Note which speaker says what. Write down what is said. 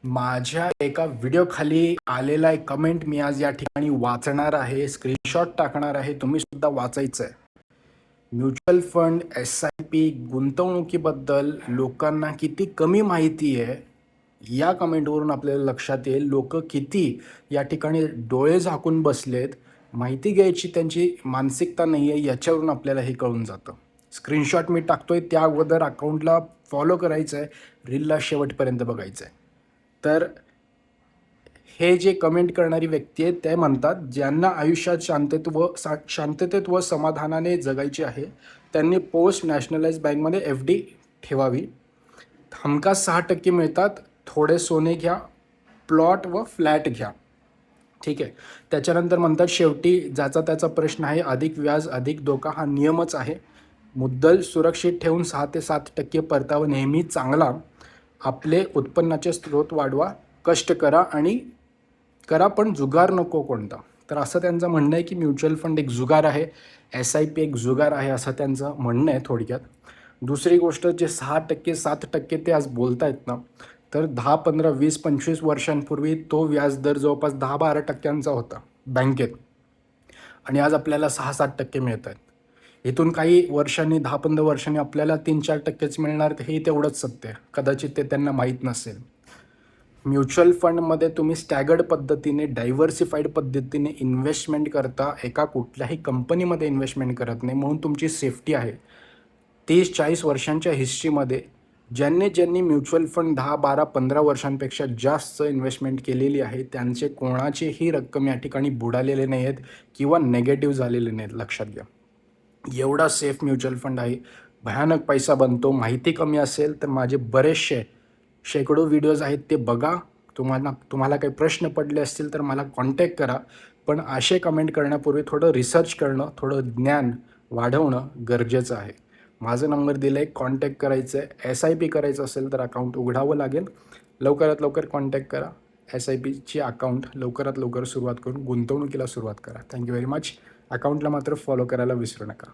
Speaker 1: माझ्या एका व्हिडिओखाली आलेला एक कमेंट मी आज या ठिकाणी वाचणार आहे, स्क्रीनशॉट टाकणार आहे. तुम्ही सुद्धा वाचायचं आहे. म्युच्युअल फंड, SIP गुंतवणुकीबद्दल लोकांना किती कमी माहिती आहे, या कमेंटवरून आपल्याला लक्षात येईल लोक किती या ठिकाणी डोळे झाकून बसलेत. माहिती घ्यायची त्यांची मानसिकता नाही आहे, याच्यावरून आपल्याला हे कळून जातं. स्क्रीनशॉट मी टाकतोय, त्या अगोदर अकाउंटला फॉलो करायचं आहे, रीलला शेवटपर्यंत बघायचं आहे. तर हे जे कमेंट करणारी व्यक्ती आहे ते म्हणतात, ज्यांना आयुष्यात शांततेत व समाधानाने जगायचे आहे त्यांनी पोस्ट नॅशनलाइज बँकमध्ये FD ठेवावी. हमखास 6% मिळतात. थोडे सोने घ्या, प्लॉट व फ्लॅट घ्या. ठीक आहे. त्याच्यानंतर म्हणतात, शेवटी ज्याचा त्याचा प्रश्न आहे, अधिक व्याज अधिक धोका हा नियमच आहे. मुद्दल सुरक्षित ठेवून 6 ते 7% परतावा नेहमी चांगला. आपले उत्पन्नाचे स्रोत वाढवा, कष्ट करा आणि करा, पण जुगार नको कोणता. तर असं त्यांचं म्हणणं आहे की म्युच्युअल फंड एक जुगार आहे, SIP एक जुगार आहे, असं त्यांचं म्हणणं आहे थोडक्यात. दुसरी गोष्ट, जे 6% 7% ते आज बोलत आहेत ना, तर 10 15 20 25 वर्षांपूर्वी तो व्याजदर जवळपास 10-12% होता बँकेत, आणि आज आपल्याला 6-7% मिळत आहेत. इथून काही वर्षांनी 10-15 वर्षांनी आपल्याला 3-4%च मिळणार, हे तेवढंच सत्य आहे. कदाचित ते त्यांना माहीत नसेल. म्युच्युअल फंडमध्ये तुम्ही स्टॅगर्ड पद्धतीने, डायव्हर्सिफाईड पद्धतीने इन्व्हेस्टमेंट करता, एका कुठल्याही कंपनीमध्ये इन्व्हेस्टमेंट करत नाही, म्हणून तुमची सेफ्टी आहे. 30-40 वर्षांच्या हिस्ट्रीमध्ये ज्यांनी म्युच्युअल फंड 10-12-15 वर्षांपेक्षा जास्त इन्व्हेस्टमेंट केलेली आहे, त्यांचे कोणाचेही रक्कम या ठिकाणी बुडालेले नाही आहेत किंवा नेगेटिव्ह झालेले नाहीत. लक्षात घ्या, एवढा सेफ म्युच्युअल फंड आहे. भयानक पैसा बनतो. माहिती कमी असेल तर माझे बरेचसे शेकडो व्हिडिओज आहेत, ते बघा. तुम्हाला काही प्रश्न पडले असतील तर मला कॉन्टॅक्ट करा. पण असे कमेंट करण्यापूर्वी थोडं रिसर्च करणं, थोडं ज्ञान वाढवणं गरजेचं आहे. माझा नंबर दिला आहे, कॉन्टॅक्ट करायचं आहे. SIP करायचं असेल तर अकाउंट उघडावं लागेल. लवकरात लवकर कॉन्टॅक्ट करा. SIPची अकाउंट लवकरात लवकर सुरुवात करून गुंतवणुकीला सुरुवात करा. Thank you very much. अकाउंटला मात्र फॉलो करायला विसरू नका.